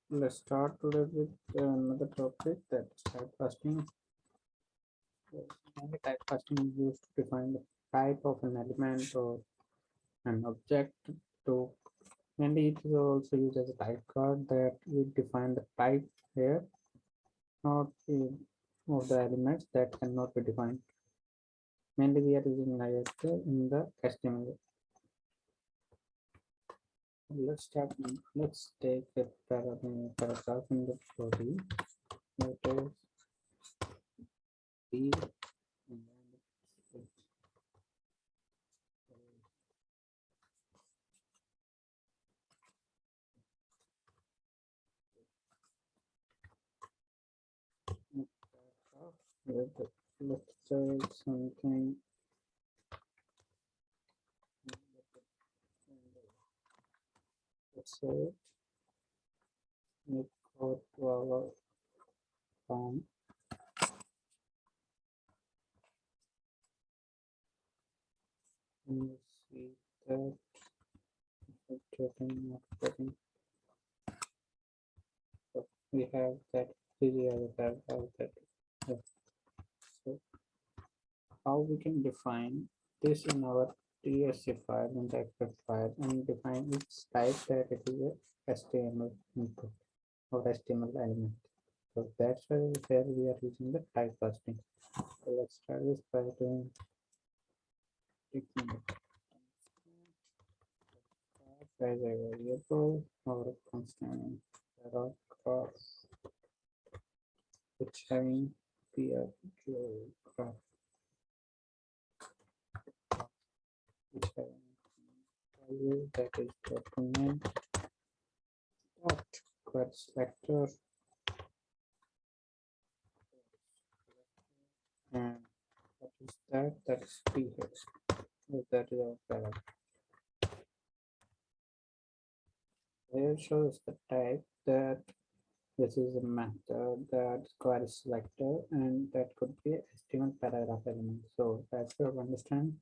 Let's start today with another topic, that is typecasting. Mainly typecasting is used to define the type of an element or an object. To mainly it is also used as a type card that we define the type here, not of the elements that cannot be defined. Mainly we are using ISO in the HTML. Let's start. Let's take a paragraph in the body. Let us be and then let's say something. Let's say we go to our form. And you see that getting not getting. So we have that area that have that. Yeah. So how we can define this in our TSC file and the expert file and define its type that it is a HTML input or HTML element. So that's where we are using the typecasting. So let's start this by doing taking it as a variable or a constant paragraph which having paragraph which having value that is document dot query selector and what is that? That is ph. That is our paragraph. Here shows the type that this is a method that query selector and that could be HTML paragraph element. So that's where we understand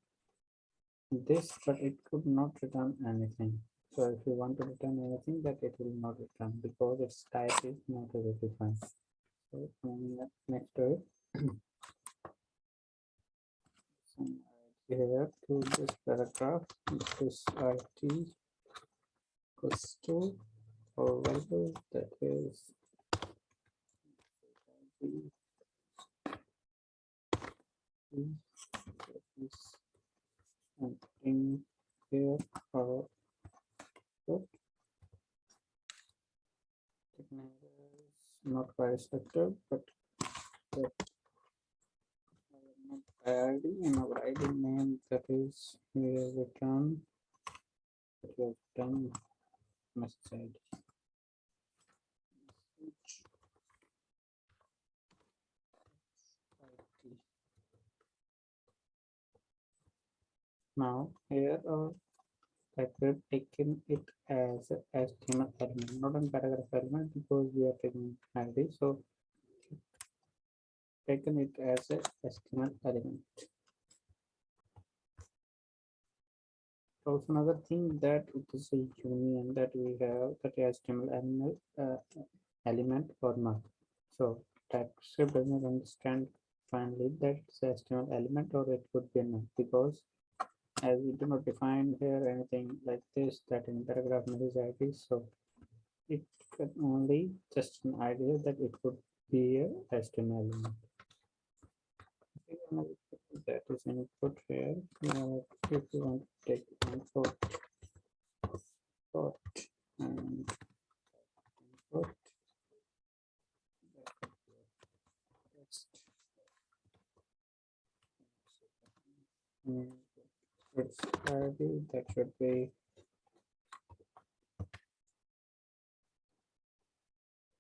this, but it could not return anything. So if you want to return anything, that it will not return because its type is not defined. So next to it, here to this paragraph, this IT equals to or value that is something here or not quite structured, but the ID and our ID name that is here return that we have done message ID. Now here that we've taken it as a HTML element, not a paragraph element because we are taking ID. So taken it as a HTML element. Also another thing that it is a union that we have that HTML element or not. So TypeScript does not understand finally that it's HTML element or it could be not, because as we do not define here anything like this that in paragraph message ID, so it can only just an idea that it could be a HTML element. That is input here. If you want to take input and input it's ID that should be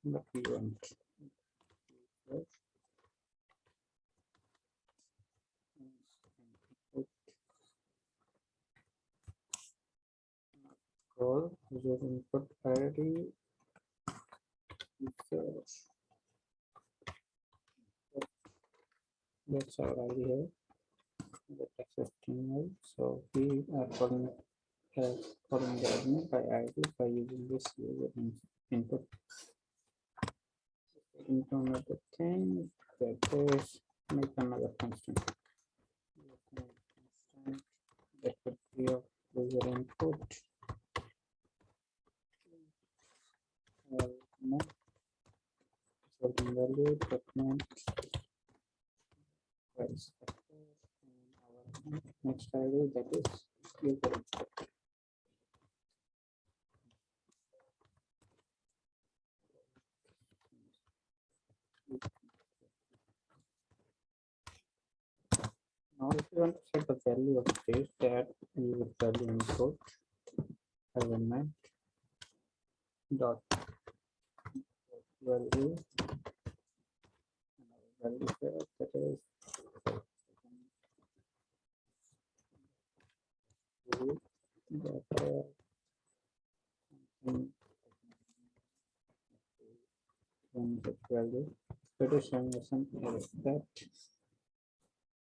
what we want. Call user input ID. That's our ID here. The text HTML. So we are calling the element by ID by using this user input into another thing, that is make another constant. Constant that could be of user input. No, certain value document price. Our next ID that is user input. Now, if you want to set the value of this, that you would value input element dot value value here, that is that value that is showing us an error that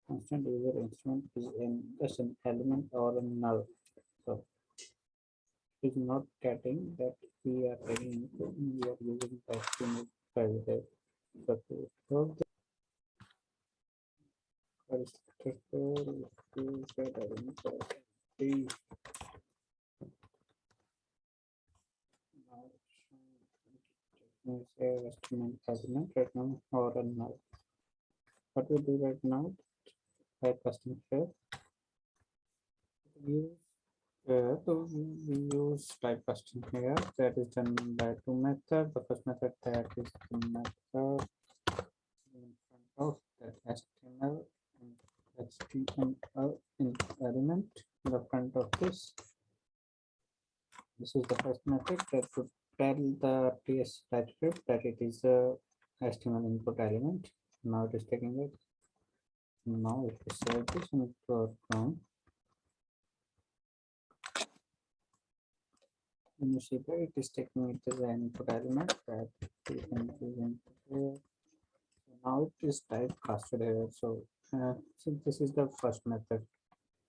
constant user instrument is in just an element or a null. So is not getting that we are taking we are using that to private. So to solve the estimate element right now or a null. What we do right now by custom here we use type casting here. That is done by two methods. The first method that is the method in front of that HTML and HTML in element in the front of this. This is the first method that would tell the TS TypeScript that it is a HTML input element. Now it is taking it. Now if we save this into our Chrome, when you see that it is taking it as an input element that you can use input here. So now it is typecasted here. So this is the first method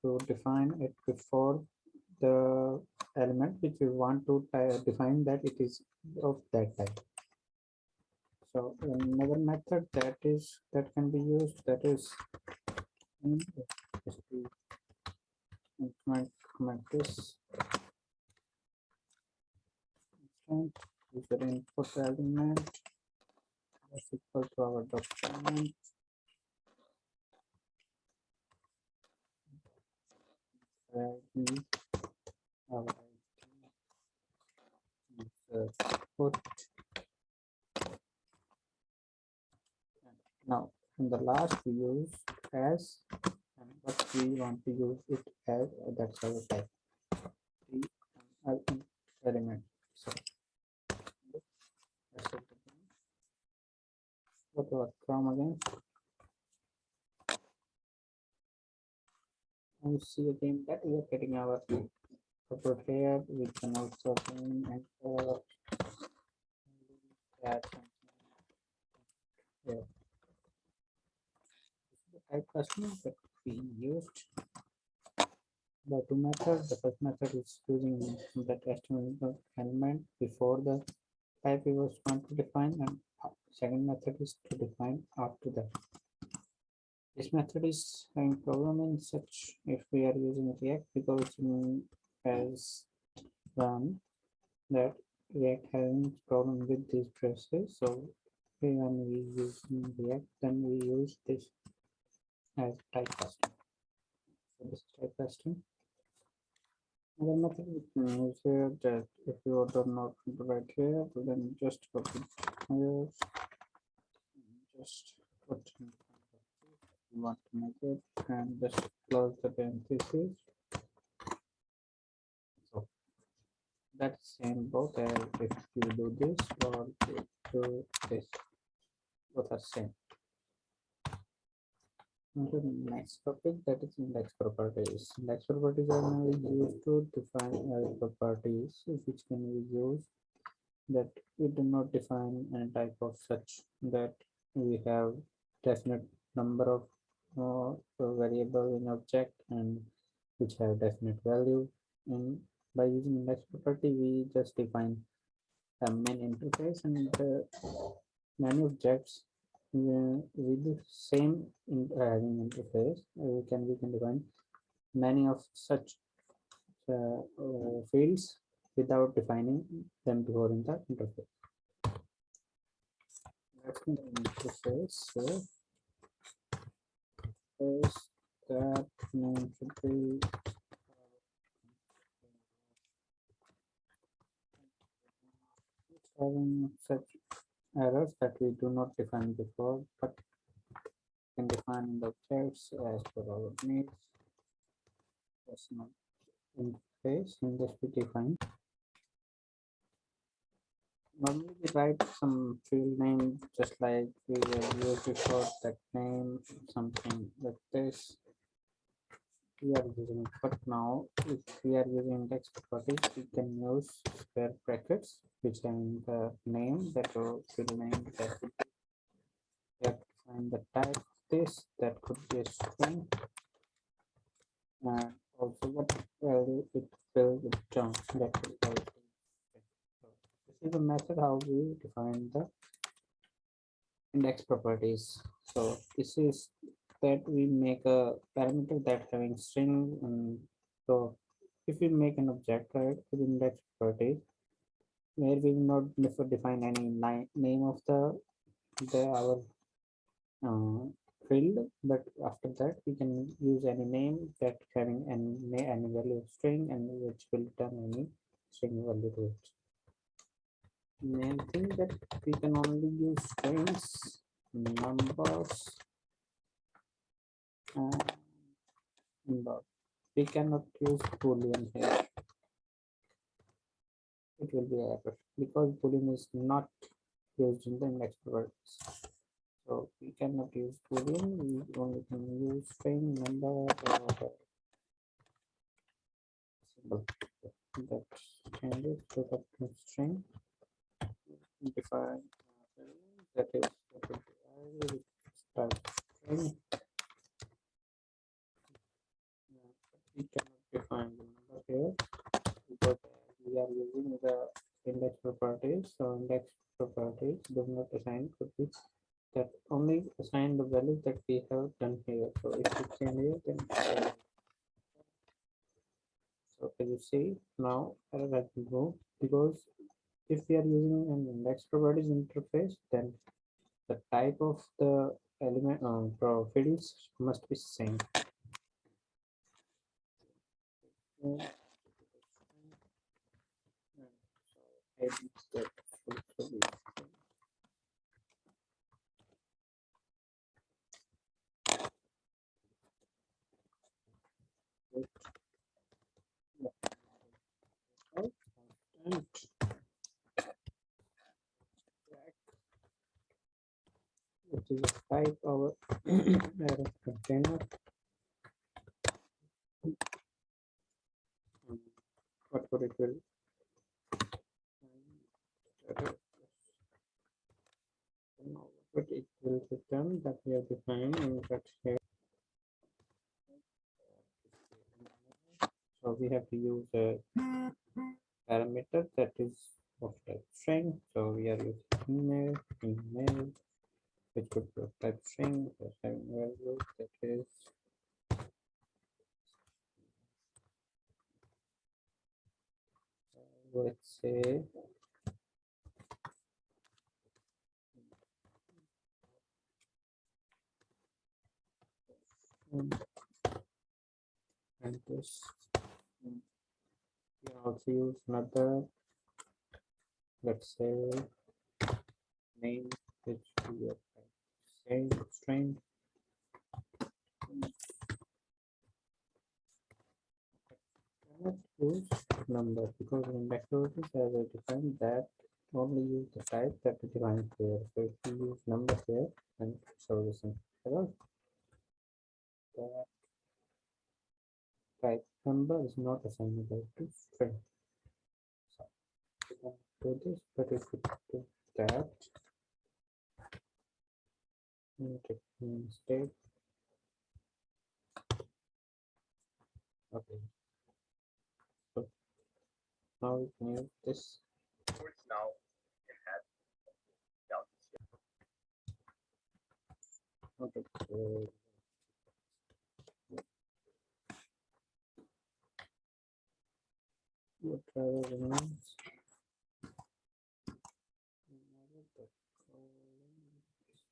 to define it before the element which we want to define that it is of that type. So another method that can be used, that is implement this user input element is equal to our document ID, our user input. Now in the last we use as, and what we want to use it as, that's our type the element. So go to our Chrome again. And we see again that we are getting our upper here. We can also bring and add something here. This is the type custom that we used. The two methods. The first method is using that HTML element before the type we was going to define, and second method is to define after that. This method is having problem in such if we are using React, because as run that React having problem with these processes. So when we use React, then we use this as type custom. So this is type custom. Another method we can use here, that if you do not right here, then just copy here, just put in you want to make it, and just close the parentheses. So that's same both as if you do this or do this, both are same. The next topic, that is index properties. Index properties are now used to define properties which can be used that we do not define any type of such that we have definite number of variable in object and which have definite value. And by using index property, we just define a main interface and many objects with the same having interface. We can define many of such fields without defining them before in the interface. That's the interface. So first that name should be having such errors that we do not define before, but can define the objects as per our needs. Personal interface in this we define. Normally we write some field name just like we used before, that name, something like this. We are using, but now if we are using index properties, we can use square brackets, which having the name, that field name, that would be, we have to find the type of this, that could be a string, and also what value it will return, that will also. So this is the method how we define the index properties. So this is that we make a parameter that having string, and so if we make an object right with index property where we will not define any name of the our field, but after that we can use any name that having any value of string, and which will return any string value to it. Main thing that we can only use strings, numbers, but we cannot use boolean here. It will be error because boolean is not used in the index properties. So we cannot use boolean. We only can use string, number, or symbol. That changes to the string. Define that is type string. We cannot define the number here because we are using the index properties. So index properties do not assign cookies, that only assign the values that we have done here. So if we change here, then so as you see now error has been removed, because if we are using an index properties interface, then the type of the element fields must be same. Which is a type of error container. What would it will? But it will return that we have defined in fact here. So we have to use a parameter that is of type string. So we are using email, which could be of type string, having value that is let's say and this. You can also use another, let's say name, which we are saying string. Cannot use number because in macros as I defined that only use the type that we defined here. So if we use number here, then show the same error. That type number is not assignable to string. So we can do this, but if we do that, instead, okay. So now we can use this. what are the names?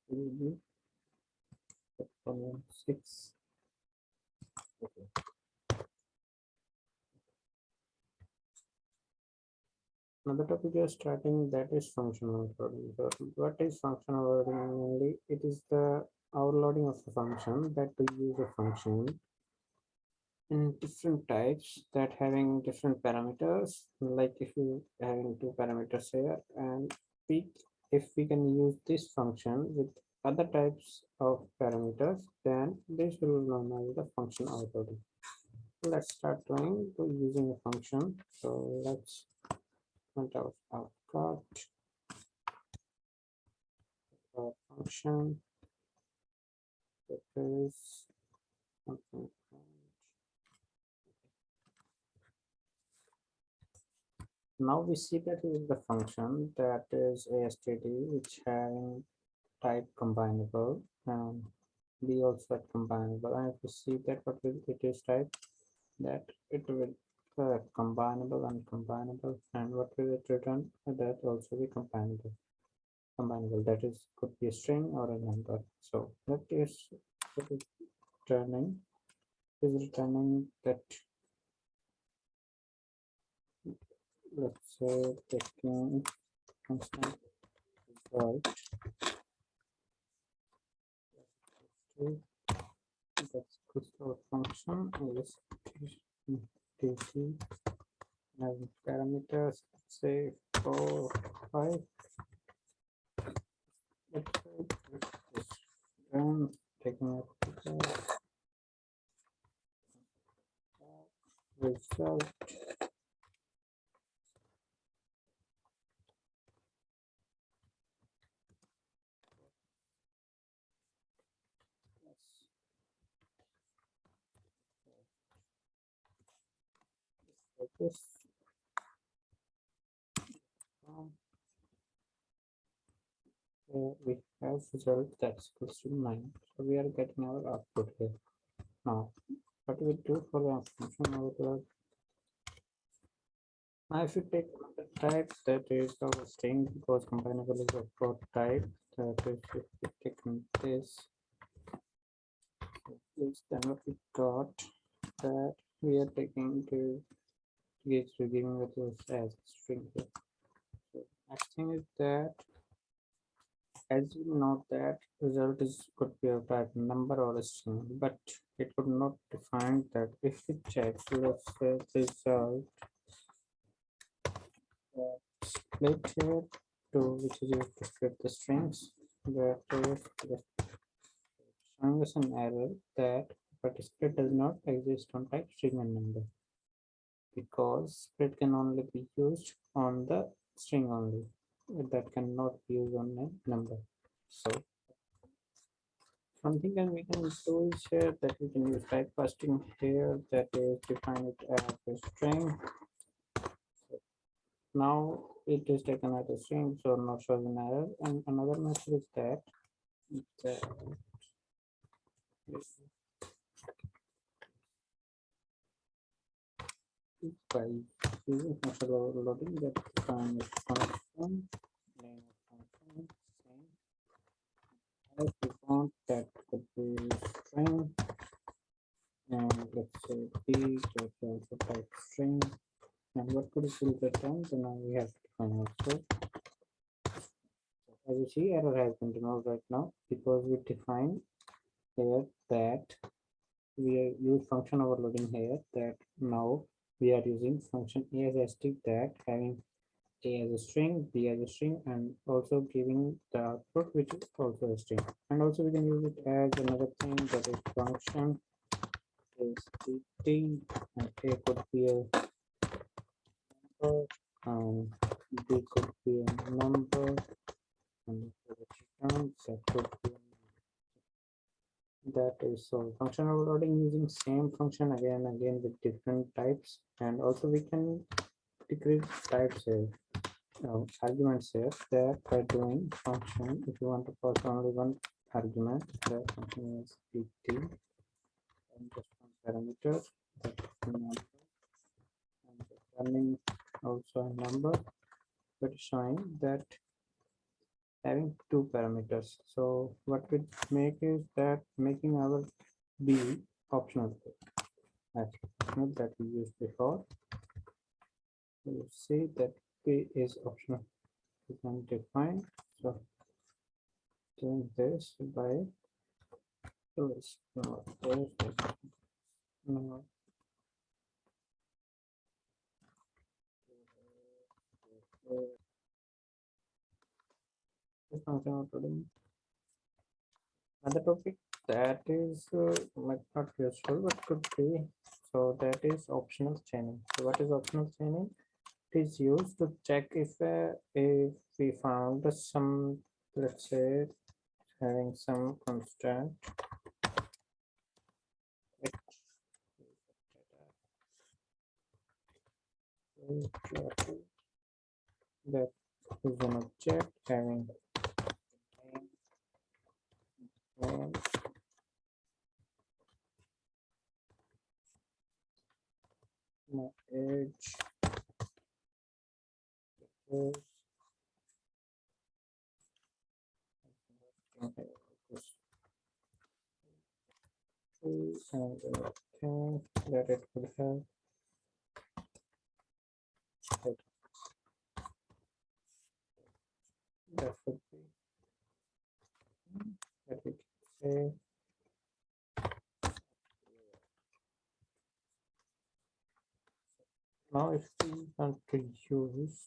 Will be column 6. Okay. Another topic we are starting, that is functional overloading. So what is functional overloading? Mainly, it is the overloading of the function that we use a function in different types that having different parameters. Like if you having two parameters here, and we if we can use this function with other types of parameters, then this will be known as the function overloading. Let's start doing to using a function. So let's print out output function that is something. Now we see that is the function that is ASTD, which having type combinable, and B also at combinable. And if you see that what will it is type, that it will combinable and combinable, and what will it return, that also be combinable. Combinable, that is could be a string or a number. So that is what is returning that, let's say, taking constant result that's equals to our function is tc and parameters, let's say 4, 5. Let's say this run taking up result. This we have result that's equals to 9. So we are getting our output here. Now, what do we do for the function overload? Now, if you take another type that is our string, because combinable is a for type, that is if we take this, then what we got, that we are taking to giving with us as string here. So next thing is that, as you know, that result is could be a type number or a string, but it would not define that. If we check, let's say result split here to which is used to split the strings, that is showing us an error that but split does not exist on type string and number, because split can only be used on the string only, that cannot be used on a number. So something that we can do is here that we can use type casting here, that is define it as a string. Now it is taken as a string, so not shows an error. And another method is that by using function overloading, that define a function name of function same as we want, that could be string, and let's say b that also type string, and what could it return? So now we have to define also. As you see, error has been removed right now because we define here that we use function overloading here, that now we are using function a as a string, that having a as a string, b as a string, and also giving the output which is also a string. And also we can use it as another thing, that is function stt, and a could be a number and b could be a number, and return that could be that is. So function overloading using same function again and again with different types, and also we can decrease types here, arguments here, that by doing function, if you want to pass only one argument. The function is pt and just one parameter, that is number, and returning also a number, but showing that having two parameters. So what we make is that making our b optional, as optional that we used before. You see that b is optional, we can define. So doing this by this no, no, this function including another topic that is might not useful but could be. So that is optional chaining. So what is optional chaining? It is used to check if we found some, let's say, having some constant x that is an object having name, my age is and thing that it could have that would be that we can say. Now if we want to use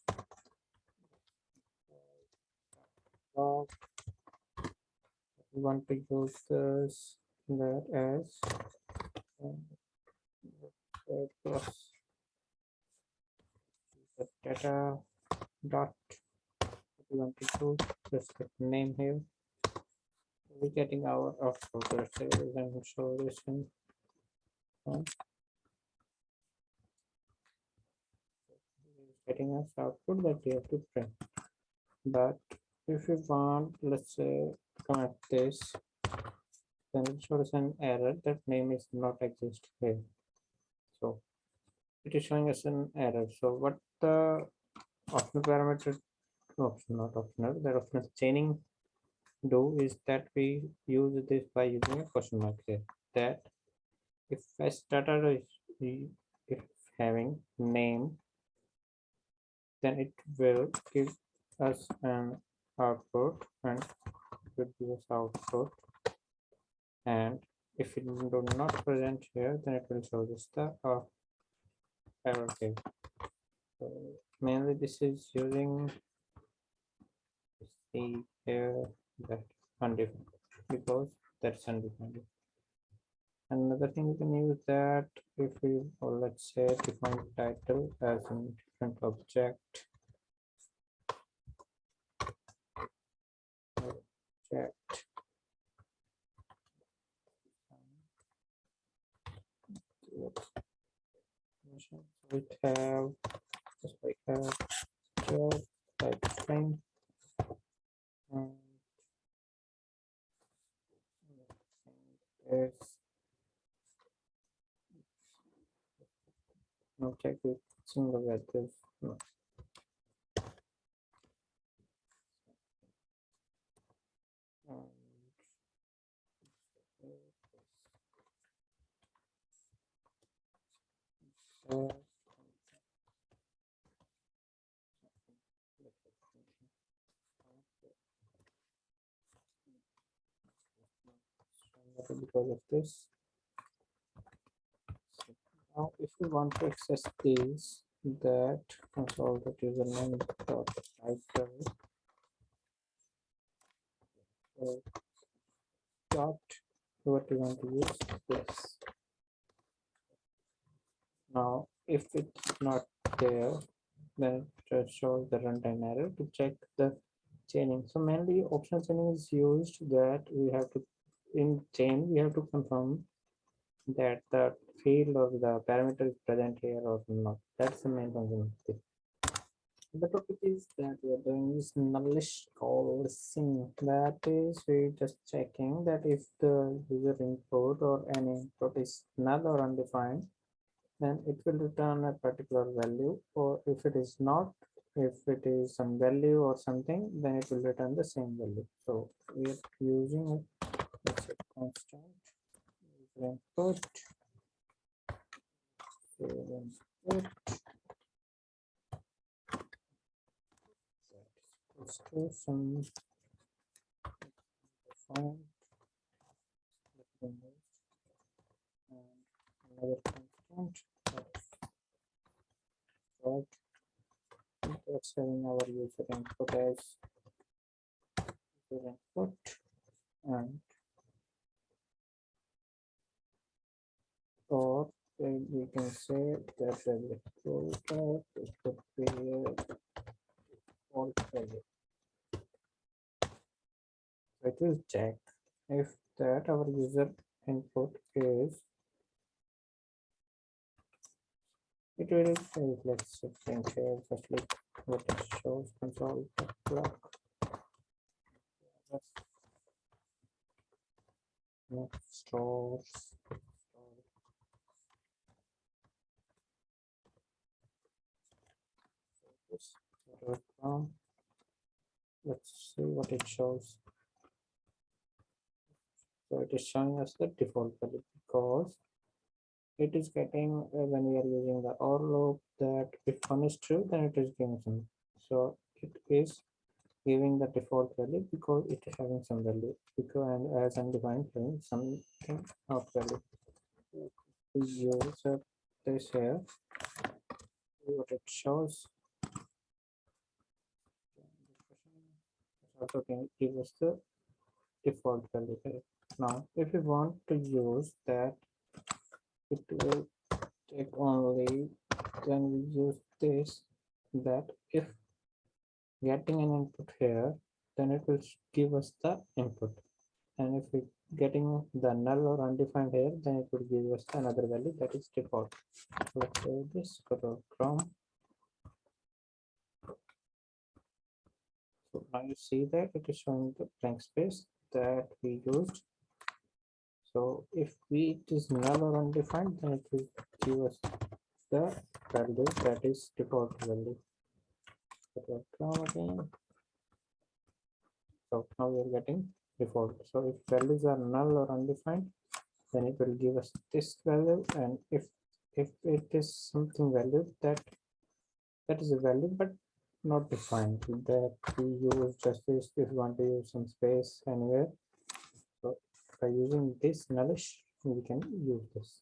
we want to use this that as plus the data dot, we want to do just the name here. We're getting our output. Let's say we can show this in getting us output that we have to print. But if we want, let's say, comment this, then it shows an error that name is not exist here. So it is showing us an error. So what the optional parameter, option not optional, that optional chaining do is that we use this by using a question mark here. That if a starter is if having name, then it will give us an output and will give us output, and if it do not present here, then it will show us the error code. So mainly this is using see here that undefined because that's undefined. Another thing we can use that if we, or let's say, define title as a different object. So we have just like a job type string and there's no check with single values. No. Because of this. So now if we want to access these, that console that username dot title dot, what we want to use this. Now if it's not there, then it shows the runtime error to check the chaining. So mainly optional chaining is used that we have to, in chain we have to confirm that the field or the parameter is present here or not. That's the main function of this. The topic is that we are doing is nullish call sim. That is, we just checking that if the user input or any input is null or undefined, then it will return a particular value, or if it is not, if it is some value or something, then it will return the same value. So we are using a, let's say, constant user input, user input that is equals to some defined and another constant that's having our user input as user input, and or we can say that the default it could be a default value. So it will check if that our user input is, it will say, let's say print here firstly what it shows console block. Next stores. Let's see what it shows. So it is showing us the default value because it is getting when we are using the or loop that if one is true, then it is giving some. So it is giving the default value because it is having some value because and as undefined having something of value. We use this here. What it shows. Also can give us the default value here. Now, if we want to use that, it will take only, then we use this, that if getting an input here, then it will give us the input, and if we getting the null or undefined here, then it will give us another value that is default. Let's say this, go to Chrome. So now you see that it is showing the blank space that we used. So if it is null or undefined, then it will give us the value that is default value. Again. So now we are getting default. So if values are null or undefined, then it will give us this value, and if it is something value that is a value but not defined, that we use just this if we want to use some space anywhere. So by using this nullish, we can use this.